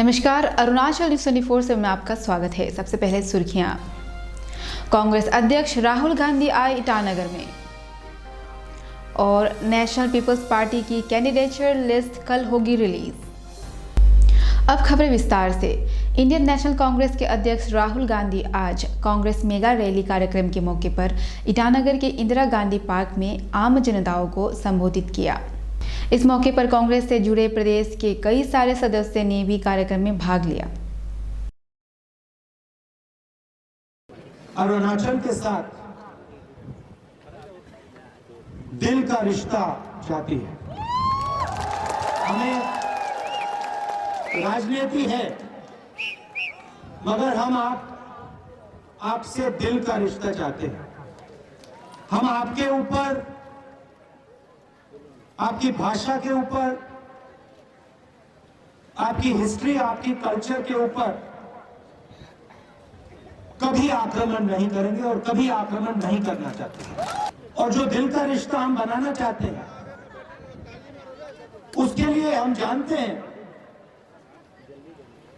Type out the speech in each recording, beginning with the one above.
नमस्कार, अरुणाचल न्यूज़ 24 से में आपका स्वागत है। सबसे पहले सुर्खियां। कांग्रेस अध्यक्ष राहुल गांधी आए ईटानगर में और नेशनल पीपल्स पार्टी की कैंडिडेचर लिस्ट कल होगी रिलीज। अब खबरें विस्तार से। इंडियन नेशनल कांग्रेस के अध्यक्ष राहुल गांधी आज कांग्रेस मेगा रैली कार्यक्रम के मौके पर ईटानगर के इंदिरा गांधी पार्क में आम जनताओं को संबोधित किया। इस मौके पर कांग्रेस से जुड़े प्रदेश के कई सारे सदस्यों ने भी कार्यक्रम में भाग लिया। अरुणाचल के साथ दिल का रिश्ता चाहती है। हमें राजनीति है, मगर हम आपसे दिल का रिश्ता चाहते हैं। हम आपके ऊपर, आपकी भाषा के ऊपर, आपकी हिस्ट्री, आपकी कल्चर के ऊपर कभी आक्रमण नहीं करेंगे और कभी आक्रमण नहीं करना चाहते। और जो दिल का रिश्ता हम बनाना चाहते हैं, उसके लिए हम जानते हैं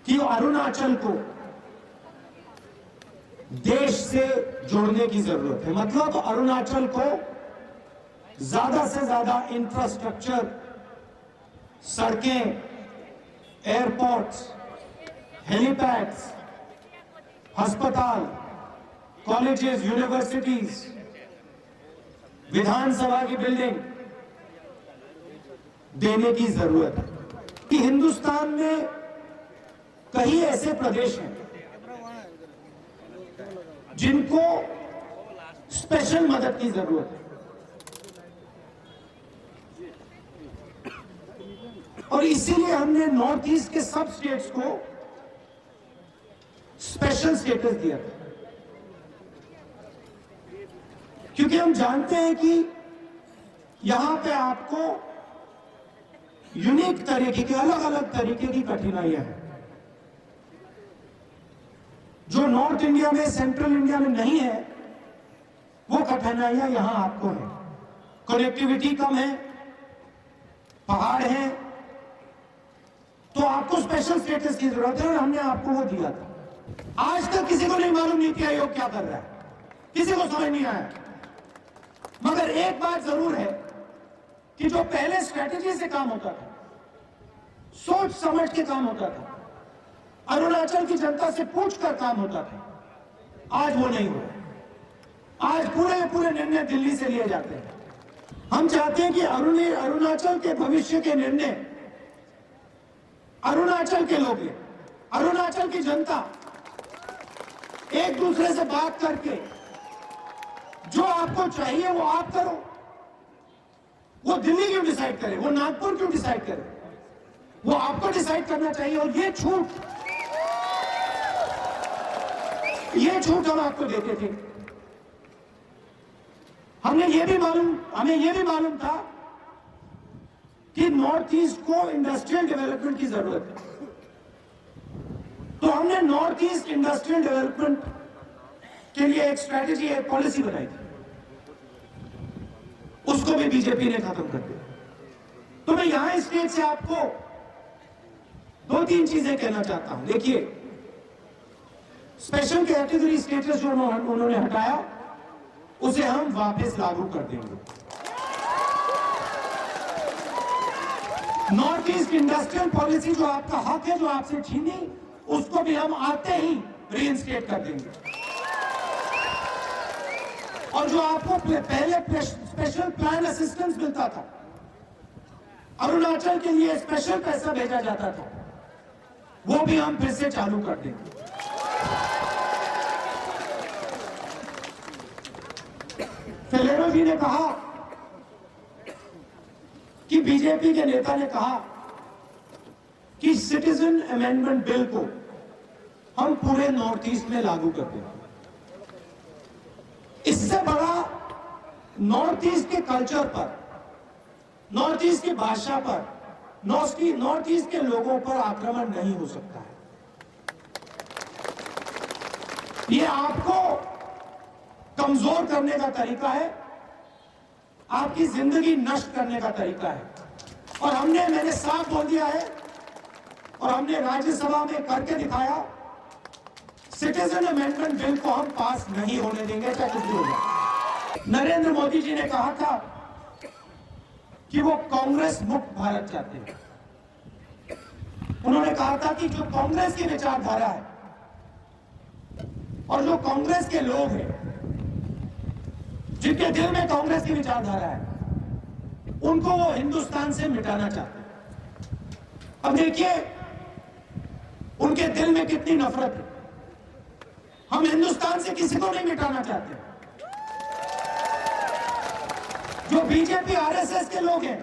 कि अरुणाचल को देश से जोड़ने की जरूरत है। मतलब अरुणाचल को ज्यादा से ज्यादा इंफ्रास्ट्रक्चर, सड़कें, एयरपोर्ट्स, हेलीपैड्स, अस्पताल, कॉलेजेस, यूनिवर्सिटीज, विधानसभा की बिल्डिंग देने की जरूरत है। कि हिंदुस्तान में कई ऐसे प्रदेश हैं जिनको स्पेशल मदद की जरूरत है, और इसीलिए हमने नॉर्थ ईस्ट के सब स्टेट्स को स्पेशल स्टेटस दिया था। क्योंकि हम जानते हैं कि यहां पे आपको यूनिक तरीके की, अलग अलग तरीके की कठिनाइयां हैं जो नॉर्थ इंडिया में, सेंट्रल इंडिया में नहीं है। वो कठिनाइयां यहां आपको है। कनेक्टिविटी कम है, पहाड़ है, तो आपको स्पेशल स्टेटस की जरूरत है और हमने आपको वो दिया था। आज तक किसी को नहीं मालूम नीति आयोग क्या कर रहा है, किसी को समझ नहीं आया। मगर एक बात जरूर है कि जो पहले स्ट्रेटेजी से काम होता था, सोच समझ के काम होता था, अरुणाचल की जनता से पूछकर काम होता था, आज वो नहीं हो रहा। आज पूरे निर्णय दिल्ली से लिए जाते हैं। हम चाहते हैं कि अरुणाचल के भविष्य के निर्णय अरुणाचल के लोग, अरुणाचल की जनता एक दूसरे से बात करके जो आपको चाहिए वो आप करो। वो दिल्ली क्यों डिसाइड करे, वो नागपुर क्यों डिसाइड करे, वो आपको डिसाइड करना चाहिए। और ये छूट हम आपको देते थे। हमें ये भी मालूम था कि नॉर्थ ईस्ट को इंडस्ट्रियल डेवलपमेंट की जरूरत है, तो हमने नॉर्थ ईस्ट इंडस्ट्रियल डेवलपमेंट के लिए एक स्ट्रेटेजी, एक पॉलिसी बनाई थी। उसको भी बीजेपी ने खत्म कर दिया। तो मैं यहां स्टेज से आपको दो तीन चीजें कहना चाहता हूं। देखिए, स्पेशल कैटेगरी स्टेटस जो उन्होंने हटाया, उसे हम वापस लागू कर देंगे। नॉर्थ ईस्ट इंडस्ट्रियल पॉलिसी जो आपका हक है, जो आपसे छीनी, उसको भी हम आते ही रीइंस्टेट कर देंगे। और जो आपको पहले स्पेशल प्लान असिस्टेंस मिलता था, अरुणाचल के लिए स्पेशल पैसा भेजा जाता था, वो भी हम फिर से चालू कर देंगे। फेलेरो जी ने कहा कि बीजेपी के नेता ने कहा कि सिटीजन अमेंडमेंट बिल को हम पूरे नॉर्थ ईस्ट में लागू कर देंगे। इससे बड़ा नॉर्थ ईस्ट के कल्चर पर, नॉर्थ ईस्ट की भाषा पर, नॉर्थ ईस्ट के लोगों पर आक्रमण नहीं हो सकता है। ये आपको कमजोर करने का तरीका है, आपकी जिंदगी नष्ट करने का तरीका है। और मैंने साफ बोल दिया है और हमने राज्यसभा में करके दिखाया। सिटीजन अमेंडमेंट बिल को हम पास नहीं होने देंगे, चाहे कुछ भी हो जाए। नरेंद्र मोदी जी ने कहा था कि वो कांग्रेस मुक्त भारत चाहते हैं। उन्होंने कहा था कि जो कांग्रेस की विचारधारा है और जो कांग्रेस के लोग हैं, जिनके दिल में कांग्रेस की विचारधारा है, उनको वो हिंदुस्तान से मिटाना चाहते हैं। अब देखिए उनके दिल में कितनी नफरत है। हम हिंदुस्तान से किसी को नहीं मिटाना चाहते। जो बीजेपी आरएसएस के लोग हैं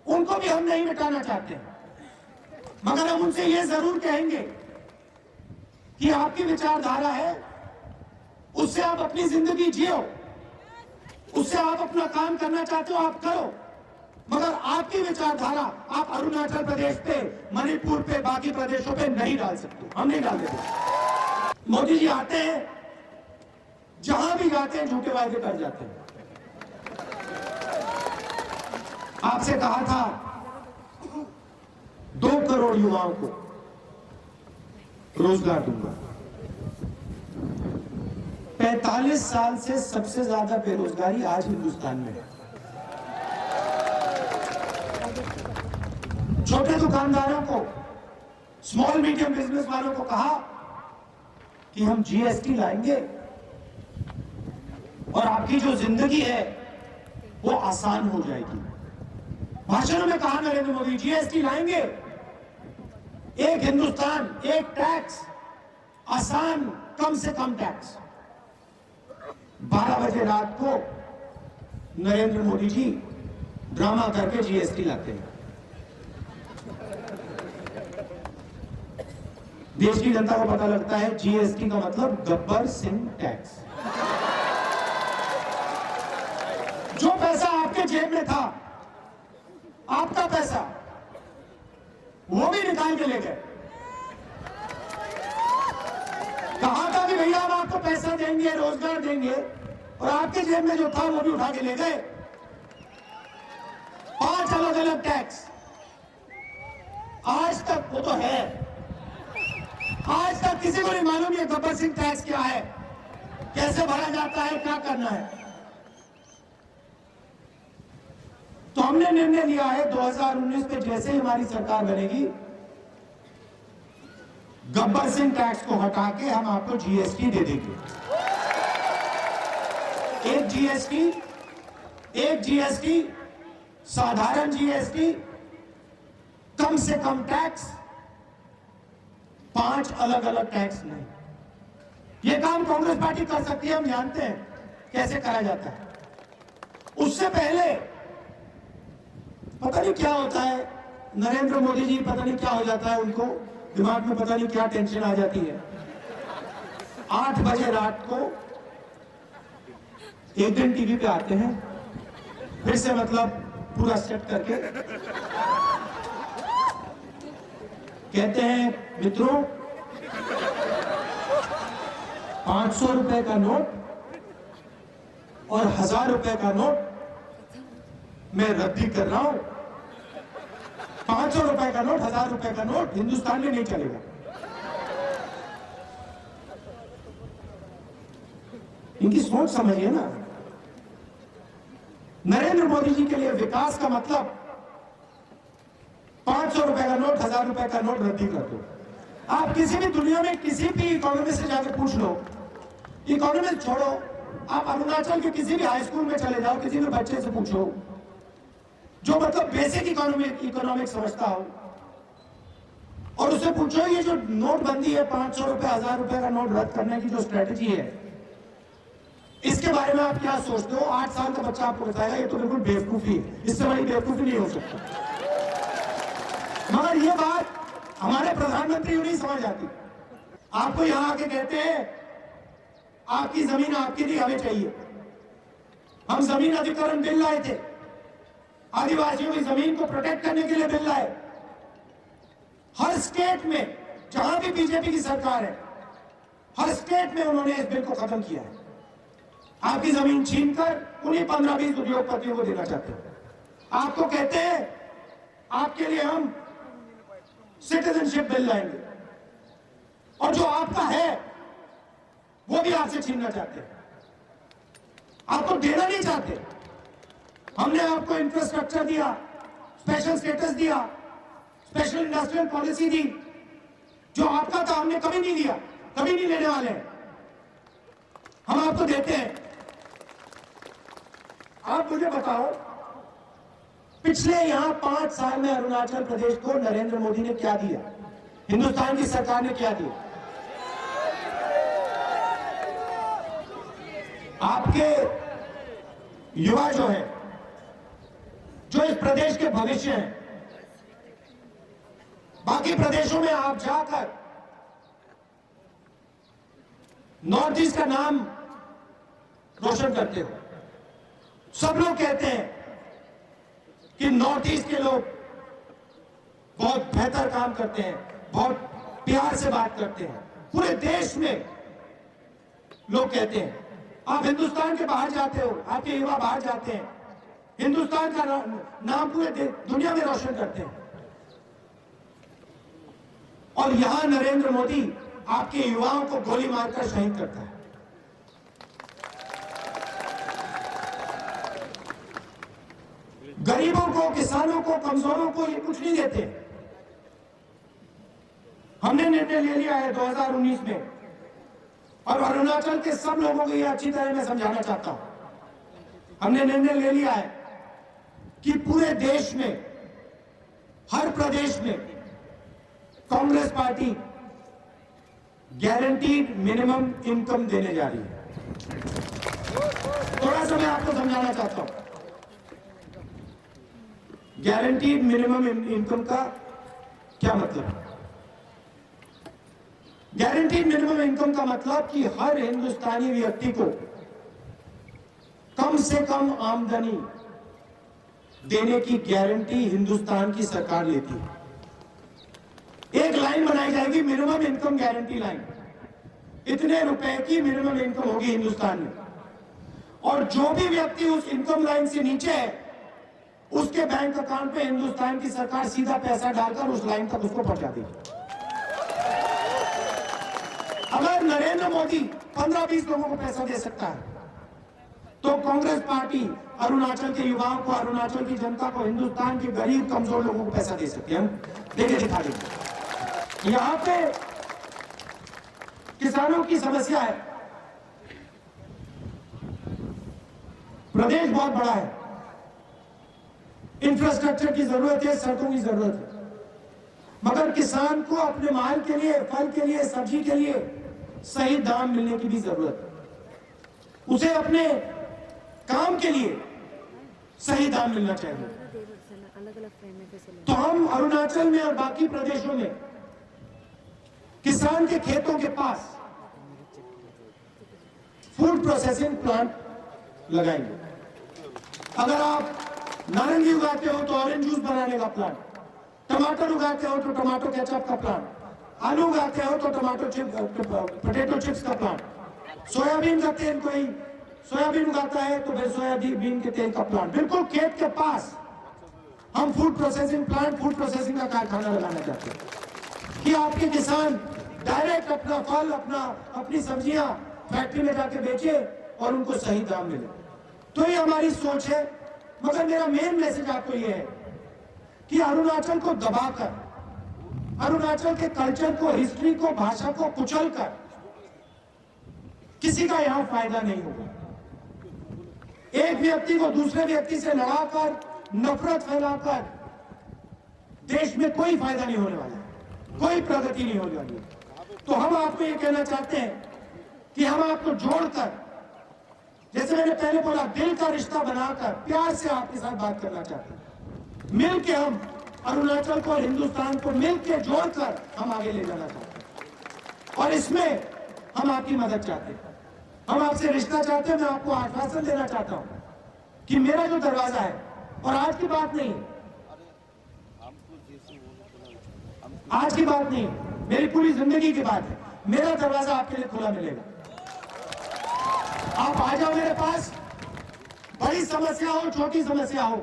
उनको भी हम नहीं मिटाना चाहते, मगर हम उनसे यह जरूर कहेंगे कि आपकी विचारधारा है, उससे आप अपनी जिंदगी जियो, उससे आप अपना काम करना चाहते हो आप करो, मगर आपकी विचारधारा आप अरुणाचल प्रदेश पे, मणिपुर पे, बाकी प्रदेशों पे नहीं डाल सकते। हम नहीं डाल देते। मोदी जी आते हैं, जहां भी जाते हैं झूठे वायदे कर जाते हैं। आपसे कहा था 2 करोड़ युवाओं को रोजगार दूंगा। 45 साल से सबसे ज्यादा बेरोजगारी आज हिंदुस्तान में है। छोटे दुकानदारों को, स्मॉल मीडियम बिजनेस वालों को कहा कि हम जीएसटी लाएंगे और आपकी जो जिंदगी है वो आसान हो जाएगी। भाषणों में कहा नरेंद्र मोदी जीएसटी लाएंगे, एक हिंदुस्तान, एक टैक्स, आसान, कम से कम टैक्स। 12 बजे रात को नरेंद्र मोदी जी ड्रामा करके जीएसटी लाते हैं। देश की जनता को पता लगता है जीएसटी का मतलब गब्बर सिंह टैक्स। जो पैसा आपके जेब में था, आपका पैसा, वो भी निकाल के ले गए। कहा था कि भैया हम आपको पैसा देंगे, रोजगार देंगे, और आपके जेब में जो था वो भी उठा के ले गए। 5 अलग अलग टैक्स। आज तक वो तो है, आज तक किसी को नहीं मालूम ये गब्बर सिंह टैक्स क्या है, कैसे भरा जाता है, क्या करना है। तो हमने निर्णय लिया है 2019 में जैसे ही हमारी सरकार बनेगी, गब्बर सिंह टैक्स को हटा के हम आपको जीएसटी दे देंगे। एक जीएसटी, साधारण जीएसटी, कम से कम टैक्स, 5 अलग अलग टैक्स नहीं। यह काम कांग्रेस पार्टी कर सकती है, हम जानते हैं कैसे करा जाता है। उससे पहले पता नहीं क्या होता है, नरेंद्र मोदी जी पता नहीं क्या हो जाता है, उनको दिमाग में पता नहीं क्या टेंशन आ जाती है। 8 बजे रात को एक दिन टीवी पे आते हैं, फिर से मतलब पूरा सेट करके कहते हैं मित्रों 500 रुपए का नोट और 1000 रुपए का नोट मैं रद्दी कर रहा हूं। 500 रुपए का नोट, 1000 रुपए का नोट हिंदुस्तान में नहीं चलेगा। इनकी सोच समझिए ना। नरेंद्र मोदी जी के लिए विकास का मतलब 500 रुपए का नोट, 1000 रुपए का नोट रद्दी कर दो। आप किसी भी दुनिया में किसी भी इकोनॉमिस्ट से जाकर पूछ लो, इकोनॉमिस्ट छोड़ो, आप अरुणाचल के किसी भी हाई स्कूल में चले जाओ, किसी भी बच्चे से पूछो जो मतलब बेसिक इकोनॉमिक्स समझता हो, और उससे पूछो ये जो नोटबंदी है, 500 रुपए 1000 रुपए का नोट रद्द करने की जो स्ट्रेटेजी है, इसके बारे में आप क्या सोचते हो? 8 साल का बच्चा आपको बताएगा ये तो बिल्कुल बेवकूफी है, इससे बड़ी बेवकूफी नहीं हो सकती। मगर ये बात हमारे प्रधानमंत्री नहीं समझ आती। आपको यहां आके कहते हैं आपकी जमीन आपकी नहीं, हमें चाहिए। हम जमीन अधिग्रहण बिल लाए थे, आदिवासियों की जमीन को प्रोटेक्ट करने के लिए बिल लाए। हर स्टेट में जहां भी बीजेपी की सरकार है, हर स्टेट में उन्होंने इस बिल को खत्म किया है। आपकी जमीन छीनकर उन्हीं 15-20 उद्योगपतियों को देना चाहते हैं। आपको कहते हैं आपके लिए हम सिटीजनशिप बिल लाएंगे, और जो आपका है वो भी आपसे छीनना चाहते हैं, आपको देना नहीं चाहते। हमने आपको इंफ्रास्ट्रक्चर दिया, स्पेशल स्टेटस दिया, स्पेशल इंडस्ट्रियल पॉलिसी दी, जो आपका था हमने कभी नहीं दिया, कभी नहीं लेने वाले हैं। हम आपको देते हैं। आप मुझे बताओ, पिछले यहां 5 साल में अरुणाचल प्रदेश को नरेंद्र मोदी ने क्या दिया, हिंदुस्तान की सरकार ने क्या दिया? आपके युवा जो है, जो इस प्रदेश के भविष्य हैं, बाकी प्रदेशों में आप जाकर नॉर्थ ईस्ट का नाम रोशन करते हो। सब लोग कहते हैं कि नॉर्थ ईस्ट के लोग बहुत बेहतर काम करते हैं, बहुत प्यार से बात करते हैं। पूरे देश में लोग कहते हैं। आप हिंदुस्तान के बाहर जाते हो, आपके युवा बाहर जाते हैं, हिंदुस्तान का नाम पूरे दुनिया में रोशन करते हैं। और यहां नरेंद्र मोदी आपके युवाओं को गोली मारकर शहीद करता है। गरीबों को, किसानों को, कमजोरों को ये कुछ नहीं देते। हमने निर्णय ले लिया है 2019 में, और अरुणाचल के सब लोगों को ये अच्छी तरह मैं समझाना चाहता हूं। हमने निर्णय ले लिया है कि पूरे देश में, हर प्रदेश में Congress party guaranteed minimum income देने जा रही है। थोड़ा सा मैं आपको समझाना चाहता हूं। गारंटीड मिनिमम इनकम का क्या मतलब है? गारंटीड मिनिमम इनकम का मतलब कि हर हिंदुस्तानी व्यक्ति को कम से कम आमदनी देने की गारंटी हिंदुस्तान की सरकार लेती है। एक लाइन बनाई जाएगी, मिनिमम इनकम गारंटी लाइन। इतने रुपए की मिनिमम इनकम होगी हिंदुस्तान में, और जो भी व्यक्ति उस इनकम लाइन से नीचे है, उसके बैंक अकाउंट पे हिंदुस्तान की सरकार सीधा पैसा डालकर उस लाइन तक उसको पहुंचा देगी। अगर नरेंद्र मोदी 15-20 लोगों को पैसा दे सकता है, तो कांग्रेस पार्टी अरुणाचल के युवाओं को, अरुणाचल की जनता को, हिंदुस्तान के गरीब कमजोर लोगों को पैसा दे सकते हैं। हम देके दिखा देंगे। यहां पे किसानों की समस्या है। प्रदेश बहुत बड़ा है, इंफ्रास्ट्रक्चर की जरूरत है, सड़कों की जरूरत है, मगर किसान को अपने माल के लिए, फल के लिए, सब्जी के लिए सही दाम मिलने की भी जरूरत है। उसे अपने काम के लिए सही दाम मिलना चाहिए। तो हम अरुणाचल में और बाकी प्रदेशों में किसान के खेतों के पास फूड प्रोसेसिंग प्लांट लगाएंगे। अगर आप नारंगी उगाते हो तो ऑरेंज जूस बनाने का प्लांट, टमाटर उगाते हो तो टमाटो केचप का प्लांट, आलू उगाते हो तो पोटैटो चिप्स का प्लांट, सोयाबीन का तेल, कोई सोयाबीन उगाता है तो फिर सोयाबीन के तेल का प्लांट। बिल्कुल खेत के पास हम food processing plant, food processing का कारखाना लगाना चाहते हैं कि आपके किसान डायरेक्ट अपना फल, अपनी सब्जियां फैक्ट्री में जाके बेचे और उनको सही दाम मिले। तो ये हमारी सोच है। मगर मेरा मेन मैसेज आपको ये है कि अरुणाचल को दबाकर, अरुणाचल के कल्चर को, हिस्ट्री को, भाषा को कुचलकर किसी का यहां फायदा नहीं होगा। एक व्यक्ति को दूसरे व्यक्ति से लड़ाकर, नफरत फैलाकर देश में कोई फायदा नहीं होने वाला, कोई प्रगति नहीं होने वाली। तो हम आपको ये कहना चाहते हैं कि हम आपको जोड़कर, जैसे मैंने पहले बोला, दिल का रिश्ता बनाकर प्यार से आपके साथ बात करना चाहते हैं। मिलके हम अरुणाचल को और हिंदुस्तान को मिलके जोड़कर हम आगे ले जाना चाहते हैं, और इसमें हम आपकी मदद चाहते हैं। हम आपसे रिश्ता चाहते हैं। मैं आपको आश्वासन देना चाहता हूं कि मेरा जो दरवाजा है, और आज की बात नहीं, आज की बात नहीं, मेरी पूरी जिंदगी की बात है, मेरा दरवाजा आपके लिए खुला मिलेगा। आप आ जाओ मेरे पास, बड़ी समस्या हो, छोटी समस्या हो,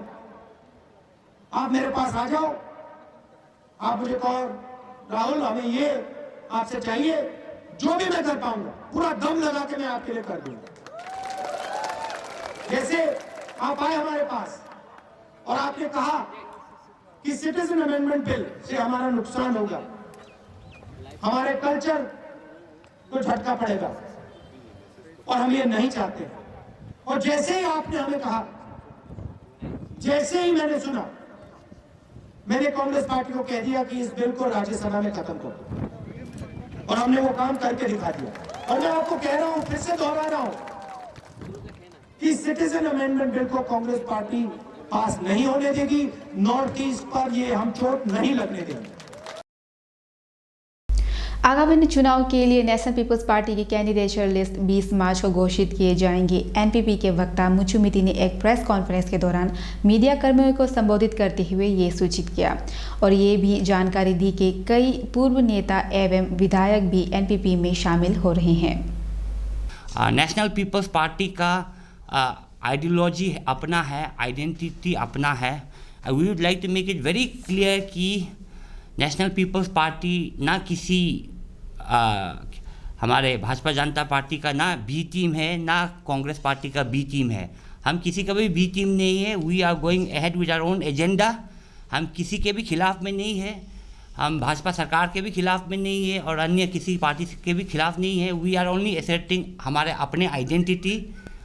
आप मेरे पास आ जाओ। आप मुझे कहो राहुल हमें ये आपसे चाहिए, जो भी मैं कर पाऊंगा पूरा दम लगा के मैं आपके लिए कर दूंगा। जैसे आप आए हमारे पास और आपने कहा कि सिटीजन अमेंडमेंट बिल से हमारा नुकसान होगा, हमारे कल्चर को झटका पड़ेगा और हम ये नहीं चाहते। और जैसे ही आपने हमें कहा, जैसे ही मैंने सुना, मैंने कांग्रेस पार्टी को कह दिया कि इस बिल को राज्यसभा में खत्म करो, और हमने वो काम करके दिखा दिया। और मैं आपको कह रहा हूं, फिर से दोहरा रहा हूं कि सिटीजन अमेंडमेंट बिल को कांग्रेस पार्टी पास नहीं होने देगी। नॉर्थ ईस्ट पर ये हम चोट नहीं लगने देंगे। आगामी चुनाव के लिए नेशनल पीपल्स पार्टी की कैंडिडेचर लिस्ट 20 मार्च को घोषित किए जाएंगे। एनपीपी के वक्ता मुचुमिती ने एक प्रेस कॉन्फ्रेंस के दौरान मीडिया कर्मियों को संबोधित करते हुए ये सूचित किया और ये भी जानकारी दी कि कई पूर्व नेता एवं विधायक भी एनपीपी में शामिल हो रहे हैं। नेशनल पीपल्स पार्टी का आइडियोलॉजी अपना है, आइडेंटिटी अपना है। We would like to make it very clear कि नेशनल पीपल्स पार्टी ना किसी हमारे भाजपा जनता पार्टी का ना बी टीम है, ना कांग्रेस पार्टी का बी टीम है। हम किसी का भी बी टीम नहीं है। We are going ahead with our own agenda. हम किसी के भी खिलाफ में नहीं है। हम भाजपा सरकार के भी खिलाफ में नहीं है और अन्य किसी पार्टी के भी खिलाफ नहीं है। वी आर ओनली एसेप्टिंग हमारे अपने आइडेंटिटी,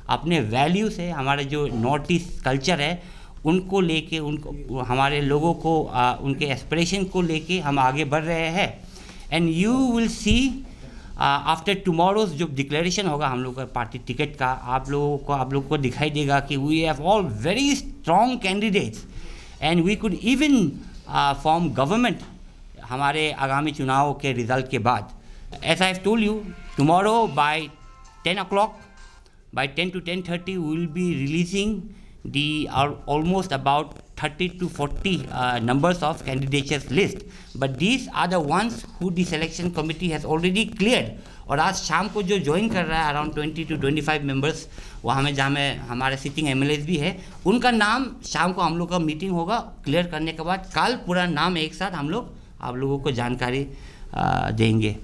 अपने वैल्यूज़ है, हमारे जो नॉर्थ ईस्ट कल्चर है उनको लेके, उनको हमारे लोगों को उनके एस्पिरेशन को लेके हम आगे बढ़ रहे हैं। And you will see after tomorrow's जो डिक्लेरेशन होगा हम लोग का पार्टी टिकट का, आप लोगों को दिखाई देगा कि we have all very strong candidates and we could even form government हमारे आगामी चुनाव के रिजल्ट के बाद। As I have told you, tomorrow by 10 o'clock, by 10 to 10:30 we will be releasing the almost about 30 to 40 numbers of candidates list, but these are the ones who the selection committee has already cleared। और आज शाम को जो join कर रहा है around 20 to 25 members, वहाँ में जहाँ में हमारे सिटिंग एमएलएस भी है, उनका नाम शाम को हम लोग का मीटिंग होगा। क्लियर करने के बाद कल पूरा नाम एक साथ हम लोग आप लोगों को जानकारी देंगे।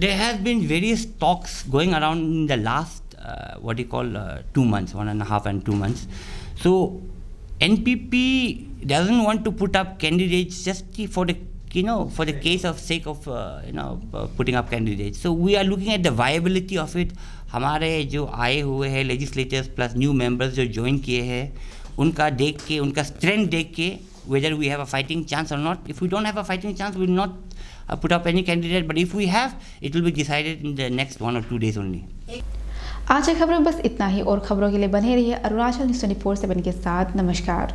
There has been various talks going around in the last what you call 2 months, 1.5 and 2 months. So NPP doesn't want to put up candidates just for the for the case of sake of putting up candidates. So we are looking at the viability of it. हमारे जो आए हुए हैं legislators plus new members जो join किए हैं, उनका देख के, उनका strength देख के, whether we have a fighting chance or not. If we don't have a fighting chance, we will not put up any candidate. But if we have, it will be decided in the next 1 or 2 days only. आज की खबरों में बस इतना ही और खबरों के लिए बने रहिए अरुणाचल न्यूज़ 24/7 के साथ। नमस्कार।